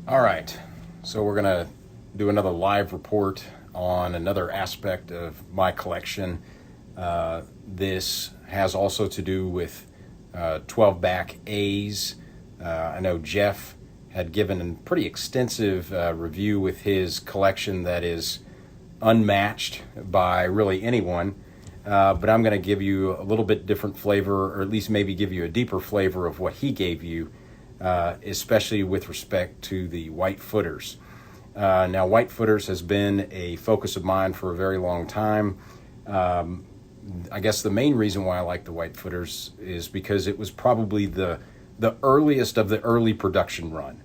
All right, so we're gonna do another live report on another aspect of my collection. This has also to do with 12 back A's. I know Jeff had given a pretty extensive review with his collection that is unmatched by really anyone. But I'm going to give you a little bit different flavor, or at least maybe give you a deeper flavor of what he gave you, especially with respect to the white footers. Now, white footers has been a focus of mine for a very long time. I guess the main reason why I like the white footers is because it was probably the earliest of the early production run.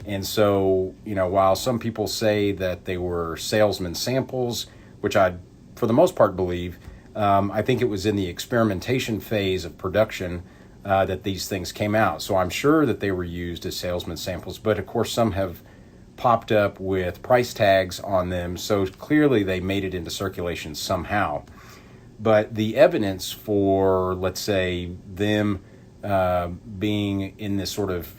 And so, while some people say that they were salesman samples, which I, for the most part, believe, I think it was in the experimentation phase of production that these things came out. So I'm sure that they were used as salesman samples, but of course some have popped up with price tags on them, so clearly they made it into circulation somehow. But the evidence for, let's say, them being in this sort of,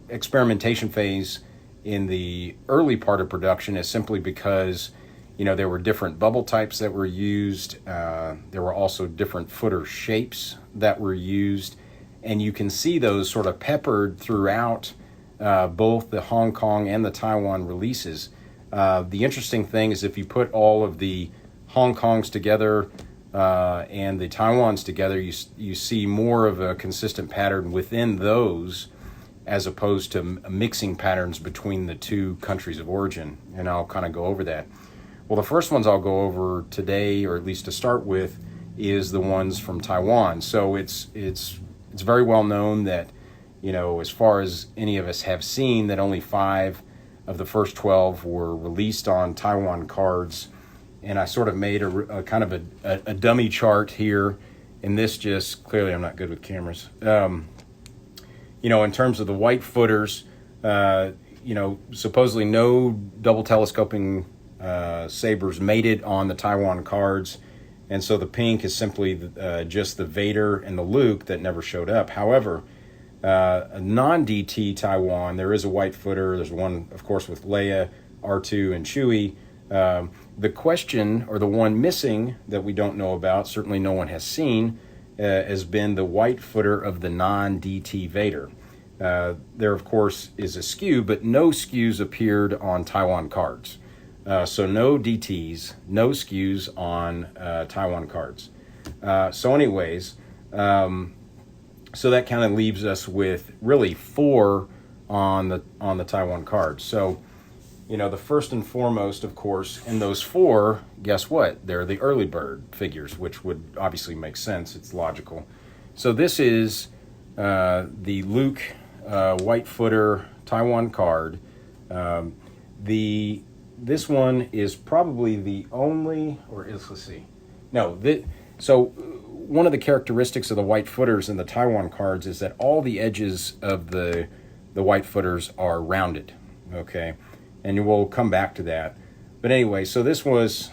experimentation phase in the early part of production is simply because there were different bubble types that were used. There were also different footer shapes that were used. And you can see those sort of peppered throughout both the Hong Kong and the Taiwan releases. The interesting thing is if you put all of the Hong Kongs together and the Taiwans together, you see more of a consistent pattern within those as opposed to mixing patterns between the two countries of origin. And I'll kind of go over that. Well, the first ones I'll go over today, or at least to start with, is the ones from Taiwan. So it's very well known that, as far as any of us have seen, that only 5 of the first 12 were released on Taiwan cards. And I sort of made a kind of a dummy chart here. And this just, clearly I'm not good with cameras. In terms of the white footers, supposedly no double telescoping sabers made it on the Taiwan cards, and so the pink is simply just the Vader and the Luke that never showed up. However, a non-DT Taiwan, there is a white footer. There's one, of course, with Leia, R2, and Chewie. The question, or the one missing that we don't know about, certainly no one has seen, has been the white footer of the non-DT Vader. There, of course, is a skew, but no skews appeared on Taiwan cards. So no DTs, no skews on Taiwan cards. So that kind of leaves us with really 4 on the Taiwan cards. So, the first and foremost, of course, in those 4, guess what? They're the early bird figures, which would obviously make sense. It's logical. So this is the Luke white footer Taiwan card. This one is probably the only, let's see. No, so one of the characteristics of the white footers in the Taiwan cards is that all the edges of the white footers are rounded, okay? And we'll come back to that. But anyway, so this was,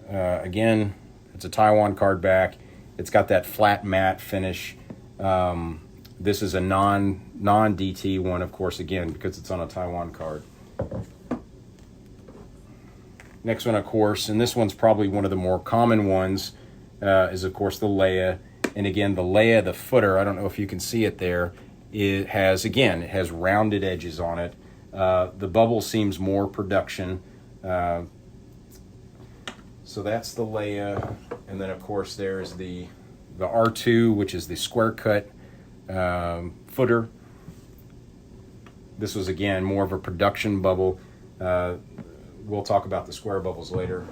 again, it's a Taiwan card back. It's got that flat matte finish. This is a non-DT one, of course, again, because it's on a Taiwan card. Next one, of course, and this one's probably one of the more common ones, is, of course, the Leia. And again, the Leia, the footer, I don't know if you can see it there, it has rounded edges on it. The bubble seems more production. So that's the Leia. And then, of course, there's the R2, which is the square cut footer. This was, again, more of a production bubble. We'll talk about the square bubbles later.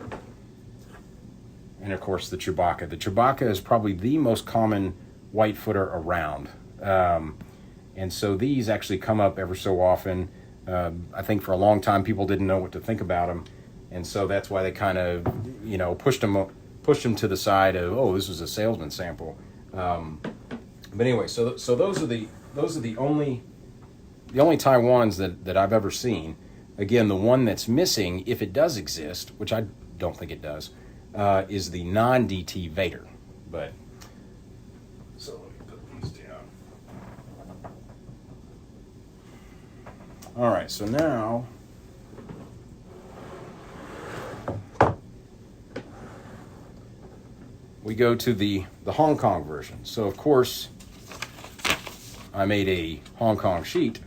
And, of course, the Chewbacca. The Chewbacca is probably the most common white footer around. And so these actually come up ever so often. I think for a long time people didn't know what to think about them. And so that's why they kind of, pushed them to the side of, oh, this was a salesman sample. But anyway, so those are the only Taiwans that I've ever seen. Again, the one that's missing, if it does exist, which I don't think it does, is the non-DT Vader. But so let me put these down. All right, so now we go to the Hong Kong version. So of course, I made a Hong Kong sheet.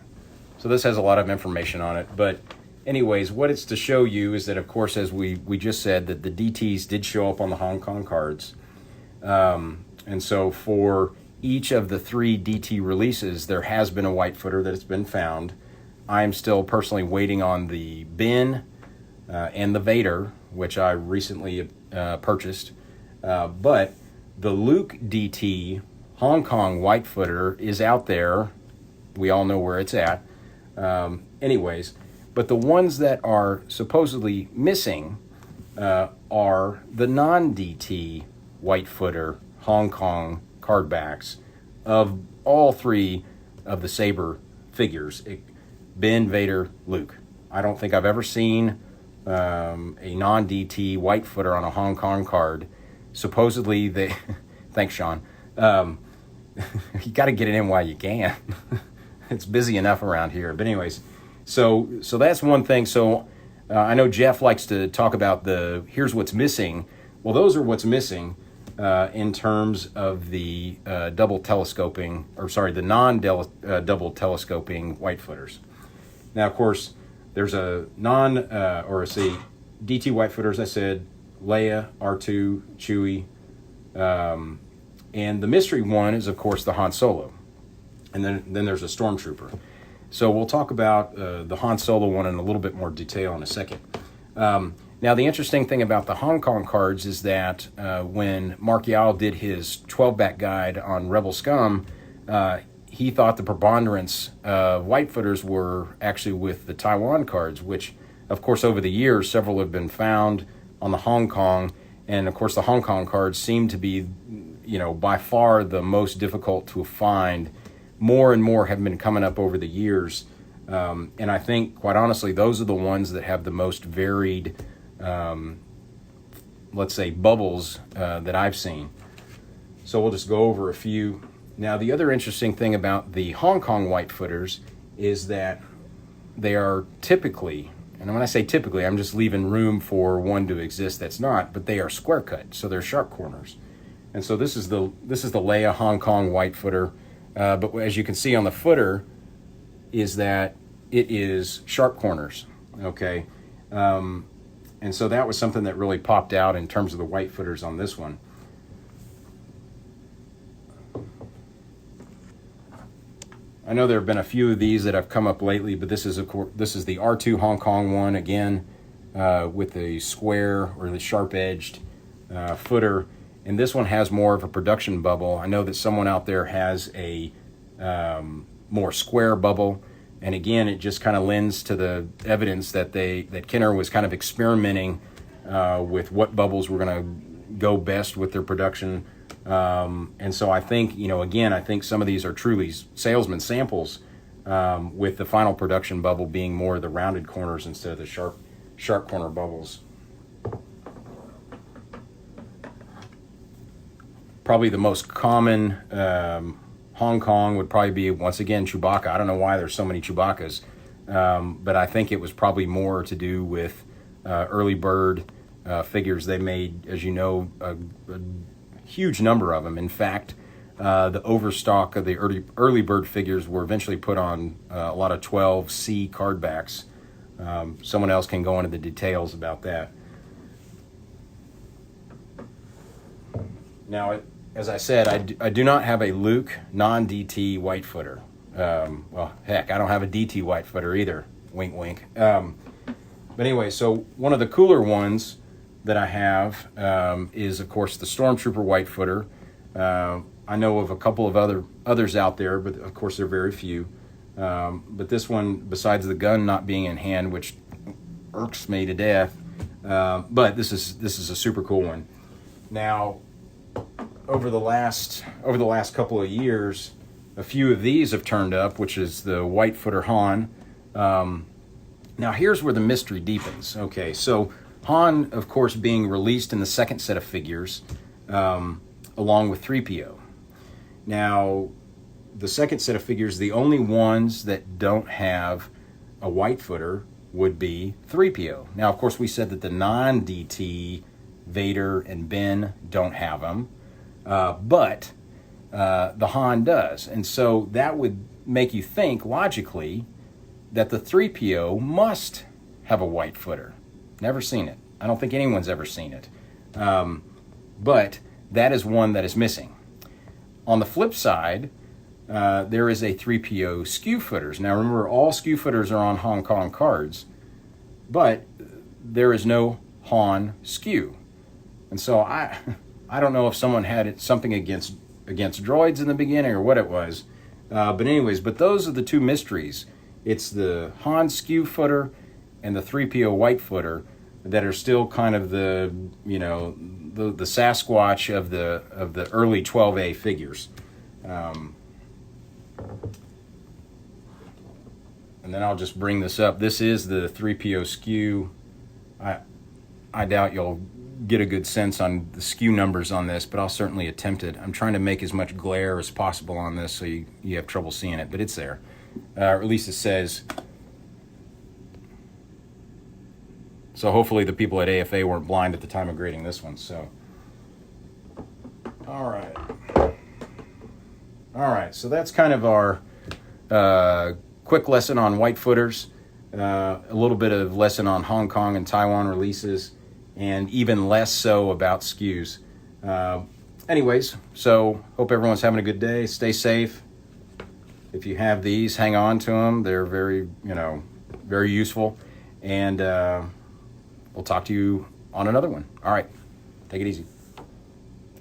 So this has a lot of information on it. But anyways, what it's to show you is that, of course, as we just said, that the DTs did show up on the Hong Kong cards. And so for each of the 3 DT releases, there has been a white footer that has been found. I'm still personally waiting on the bin and the Vader, which I recently purchased. But the Luke DT Hong Kong white footer is out there. We all know where it's at. Anyways, but the ones that are supposedly missing are the non-DT white footer Hong Kong card backs of all 3 of the Saber figures, Ben, Vader, Luke. I don't think I've ever seen a non-DT white footer on a Hong Kong card. Supposedly they, thanks Sean, you got to get it in while you can. It's busy enough around here. But anyways, so that's one thing. So I know Jeff likes to talk about here's what's missing. Well, those are what's missing in terms of the double telescoping, or sorry, the non-double telescoping white footers. Now, of course, there's a DT white footer, as I said, Leia, R2, Chewie, and the mystery one is, of course, the Han Solo. And then there's a Stormtrooper. So we'll talk about the Han Solo one in a little bit more detail in a second. Now, the interesting thing about the Hong Kong cards is that when Mark Yao did his 12-back guide on Rebel Scum, he thought the preponderance of white footers were actually with the Taiwan cards, which, of course, over the years, several have been found on the Hong Kong. And, of course, the Hong Kong cards seem to be, by far the most difficult to find. More and more have been coming up over the years. And I think, quite honestly, those are the ones that have the most varied, let's say, bubbles that I've seen. So we'll just go over a few. Now, the other interesting thing about the Hong Kong white footers is that they are typically, and when I say typically, I'm just leaving room for one to exist that's not, but they are square cut, so they're sharp corners. And so this is the Leia Hong Kong white footer. But as you can see on the footer, is that it is sharp corners, okay? And so that was something that really popped out in terms of the white footers on this one. I know there have been a few of these that have come up lately, but this is the R2 Hong Kong one, again, with the square or the sharp-edged footer. And this one has more of a production bubble. I know that someone out there has a more square bubble. And again, it just kind of lends to the evidence that Kenner was kind of experimenting with what bubbles were going to go best with their production. And so I think, again, I think some of these are truly salesman samples, with the final production bubble being more of the rounded corners instead of the sharp corner bubbles. Probably the most common Hong Kong would probably be, once again, Chewbacca. I don't know why there's so many Chewbaccas, but I think it was probably more to do with early bird figures. They made, as you know, a huge number of them. In fact, the overstock of the early bird figures were eventually put on a lot of 12C card backs. Someone else can go into the details about that. Now, as I said, I do not have a Luke non-DT white footer. Well, heck, I don't have a DT white footer either. Wink, wink. But anyway, so one of the cooler ones that I have is, of course, the Stormtrooper white footer. I know of a couple of others out there, but of course they're very few. But this one, besides the gun not being in hand, which irks me to death, but this is a super cool one. Now, over the last couple of years, a few of these have turned up, which is the white footer Han. Now here's where the mystery deepens. Okay, so Han, of course, being released in the second set of figures, along with 3PO. Now, the second set of figures, the only ones that don't have a white footer would be 3PO. Now, of course, we said that the non-DT, Vader and Ben don't have them, but the Han does. And so that would make you think, logically, that the 3PO must have a white footer. Never seen it. I don't think anyone's ever seen it. But that is one that is missing. On the flip side, there is a 3PO skew footers. Now remember, all skew footers are on Hong Kong cards, but there is no Han skew. And so I don't know if someone had something against droids in the beginning or what it was. But anyways, those are the two mysteries. It's the Han skew footer and the 3PO white footer that are still kind of the Sasquatch of the early 12A figures. And then I'll just bring this up. This is the 3PO skew. I doubt you'll get a good sense on the skew numbers on this, but I'll certainly attempt it. I'm trying to make as much glare as possible on this so you have trouble seeing it, but it's there. Or at least it says. So hopefully the people at AFA weren't blind at the time of grading this one. So, all right. So that's kind of our quick lesson on white footers, a little bit of lesson on Hong Kong and Taiwan releases, and even less so about skews. Anyways, so hope everyone's having a good day. Stay safe. If you have these, hang on to them. They're very, very useful. And we'll talk to you on another one. All right. Take it easy.